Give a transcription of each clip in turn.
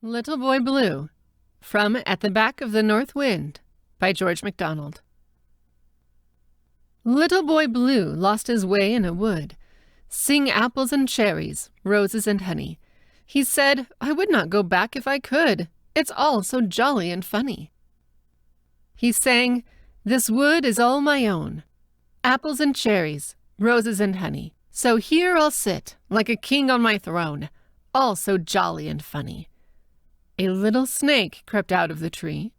Little Boy Blue, from At the Back of the North Wind, by George MacDonald. Little Boy Blue lost his way in a wood. Sing apples and cherries, roses and honey. He said, I would not go back if I could. It's all so jolly and funny. He sang, this wood is all my own. Apples and cherries, roses and honey. So here I'll sit, like a king on my throne, all so jolly and funny. A little snake crept out of the tree.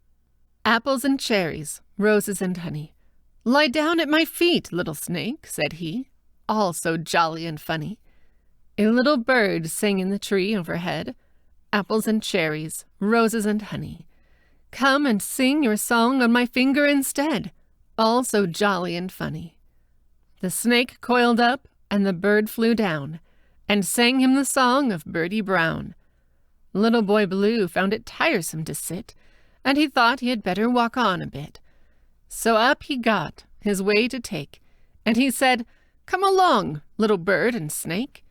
Apples and cherries, roses and honey. Lie down at my feet, little snake, said he, all so jolly and funny. A little bird sang in the tree overhead. Apples and cherries, roses and honey. Come and sing your song on my finger instead, all so jolly and funny. The snake coiled up, and the bird flew down, and sang him the song of Birdie Brown. Little Boy Blue found it tiresome to sit, and he thought he had better walk on a bit. So up he got, his way to take, and he said, Come along, little bird and snake.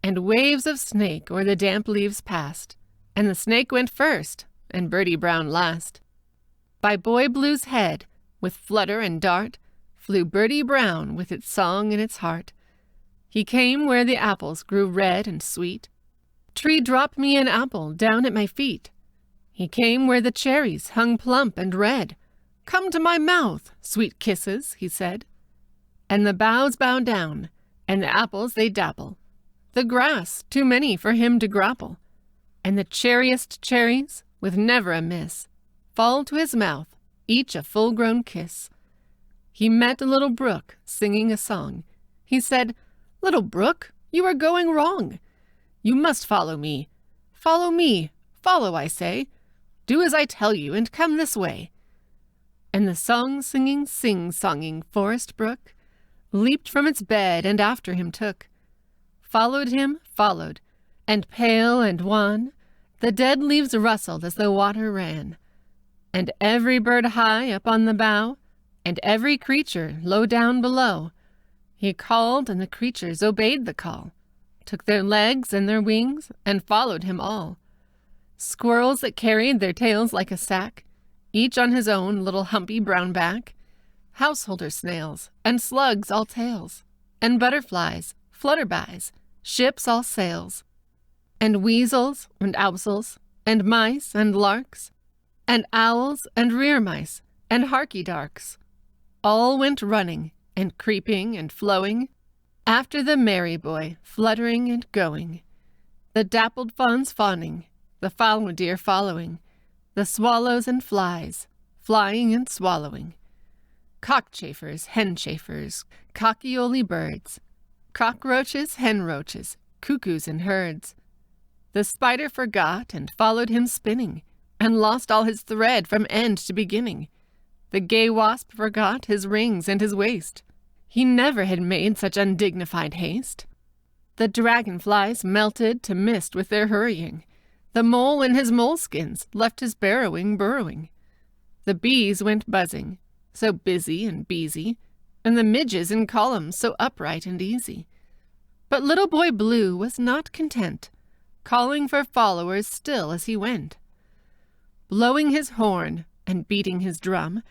And waves of snake o'er the damp leaves passed, and the snake went first, and Birdie Brown last. By Boy Blue's head, with flutter and dart, flew Birdie Brown with its song in its heart. He came where the apples grew red and sweet. Tree, drop me an apple down at my feet. He came where the cherries hung plump and red. Come to my mouth, sweet kisses, he said. And the boughs bow down, and the apples they dapple. The grass too many for him to grapple. And the cherriest cherries, with never a miss, fall to his mouth, each a full-grown kiss. He met a little brook singing a song. He said, Little brook, you are going wrong. You must follow me. Follow me. Follow, I say. Do as I tell you, and come this way. And the song-singing, sing-songing forest brook leaped from its bed and after him took. Followed him, followed, and pale and wan, the dead leaves rustled as the water ran. And every bird high up on the bough, and every creature low down below, he called, and the creatures obeyed the call, took their legs and their wings, and followed him all. Squirrels that carried their tails like a sack, each on his own little humpy brown back, householder snails, and slugs all tails, and butterflies, flutterbys, ships all sails, and weasels, and owsels, and mice, and larks, and owls, and rear mice, and harky-darks, all went running, and creeping, and flowing, after the merry boy, fluttering and going, the dappled fawns fawning, the fallow deer following, the swallows and flies, flying and swallowing, cockchafers, henchafers, cockyolly birds, cockroaches, henroaches, cuckoos in herds. The spider forgot and followed him spinning, and lost all his thread from end to beginning. The gay wasp forgot his rings and his waist. He never had made such undignified haste. The dragonflies melted to mist with their hurrying. The mole in his moleskins left his burrowing. The bees went buzzing, so busy and beesy, and the midges in columns so upright and easy. But Little Boy Blue was not content, calling for followers still as he went, blowing his horn and beating his drum,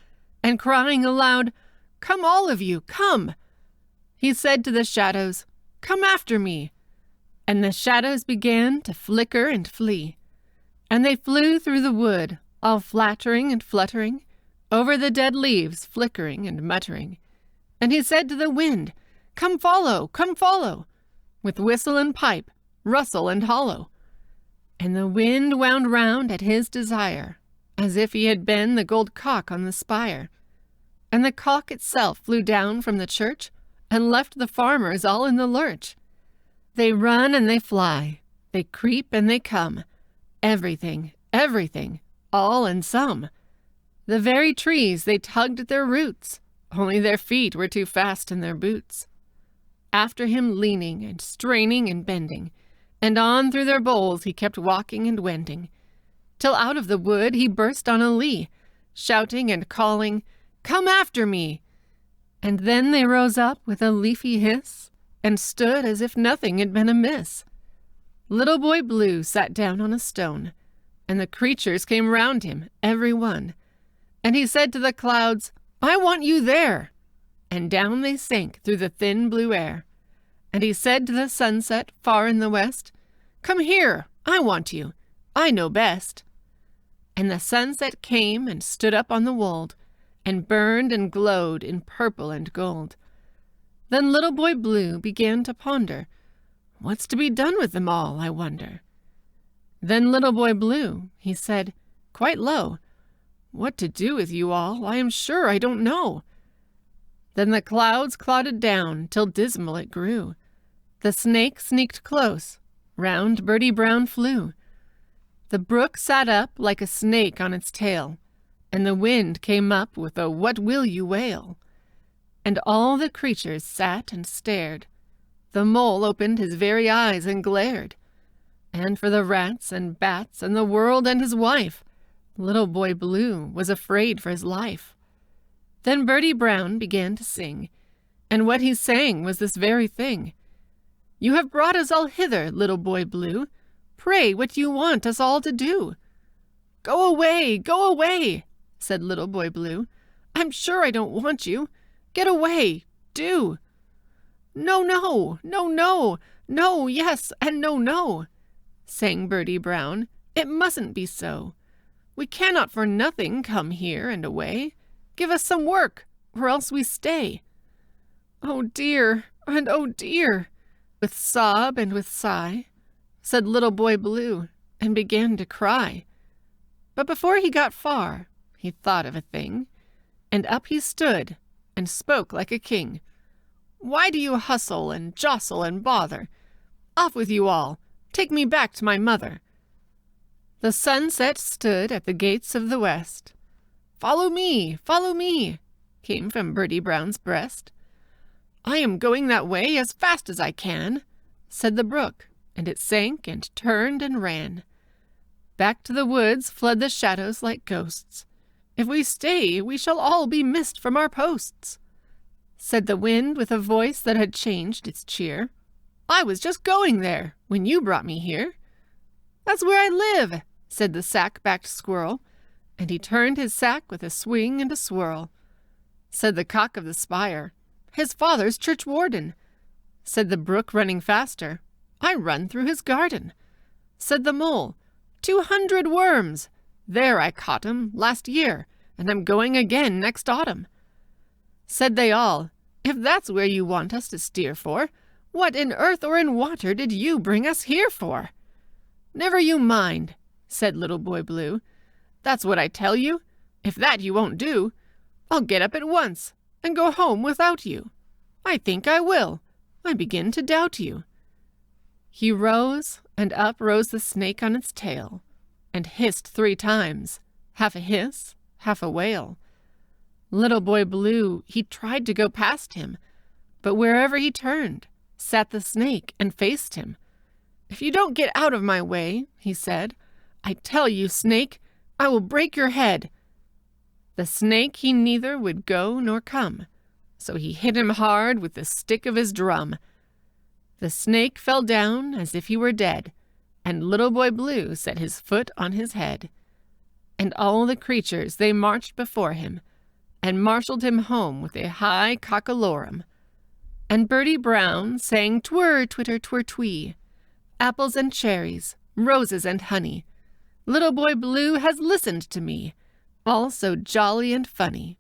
and crying aloud, Come all of you, come! He said to the shadows, Come after me! And the shadows began to flicker and flee, and they flew through the wood, all flattering and fluttering, over the dead leaves flickering and muttering. And he said to the wind, Come follow, with whistle and pipe, rustle and hollow. And the wind wound round at his desire, as if he had been the gold cock on the spire. And the cock itself flew down from the church, and left the farmers all in the lurch. They run and they fly, they creep and they come, everything, all and some. The very trees they tugged at their roots, only their feet were too fast in their boots. After him leaning and straining and bending, and on through their boles he kept walking and wending, till out of the wood he burst on a lea, shouting and calling, Come after me! And then they rose up with a leafy hiss, and stood as if nothing had been amiss. Little Boy Blue sat down on a stone, and the creatures came round him, every one. And he said to the clouds, "I want you there." And down they sank through the thin blue air. And he said to the sunset far in the west, "Come here, I want you, I know best." And the sunset came and stood up on the wold, and burned and glowed in purple and gold. Then Little Boy Blue began to ponder, "What's to be done with them all, I wonder?" Then Little Boy Blue, he said, quite low, "What to do with you all, I am sure I don't know." Then the clouds clouded down till dismal it grew. The snake sneaked close, round Birdie Brown flew. The brook sat up like a snake on its tail, and the wind came up with a "What will you" wail. And all the creatures sat and stared. The mole opened his very eyes and glared. And for the rats and bats and the world and his wife, Little Boy Blue was afraid for his life. Then Birdie Brown began to sing, and what he sang was this very thing. "You have brought us all hither, Little Boy Blue. Pray, what do you want us all to do?" Go away, said Little Boy Blue. "I'm sure I don't want you. Get away, do." No, no, no, no, no, yes, and no, no, sang Birdie Brown. "It mustn't be so. We cannot for nothing come here and away. Give us some work, or else we stay." "Oh dear, and oh dear," with sob and with sigh, said Little Boy Blue, and began to cry. But before he got far, he thought of a thing, and up he stood, and spoke like a king. "Why do you hustle and jostle and bother? Off with you all, take me back to my mother." The sunset stood at the gates of the west. Follow me, came from Birdie Brown's breast. "I am going that way as fast as I can," said the brook, and it sank and turned and ran. Back to the woods fled the shadows like ghosts. "If we stay, we shall all be missed from our posts," said the wind with a voice that had changed its cheer. "I was just going there when you brought me here." "That's where I live," said the sack-backed squirrel, and he turned his sack with a swing and a swirl. Said the cock of the spire, "His father's churchwarden." Said the brook running faster, "I run through his garden." Said the mole, 200 worms. There I caught 'em last year, and I'm going again next autumn." Said they all, "If that's where you want us to steer for, what in earth or in water did you bring us here for?" "Never you mind," said Little Boy Blue. "That's what I tell you. If that you won't do, I'll get up at once and go home without you. I think I will. I begin to doubt you." He rose, and up rose the snake on its tail, and hissed 3 times, half a hiss, half a wail. Little Boy Blue, he tried to go past him, but wherever he turned, sat the snake and faced him. "If you don't get out of my way," he said, "I tell you, snake, I will break your head." The snake he neither would go nor come, so he hit him hard with the stick of his drum. The snake fell down as if he were dead, and Little Boy Blue set his foot on his head. And all the creatures they marched before him, and marshalled him home with a high cockalorum. And Birdie Brown sang twir, twitter, twir, twee, apples and cherries, roses and honey. Little Boy Blue has listened to me, all so jolly and funny.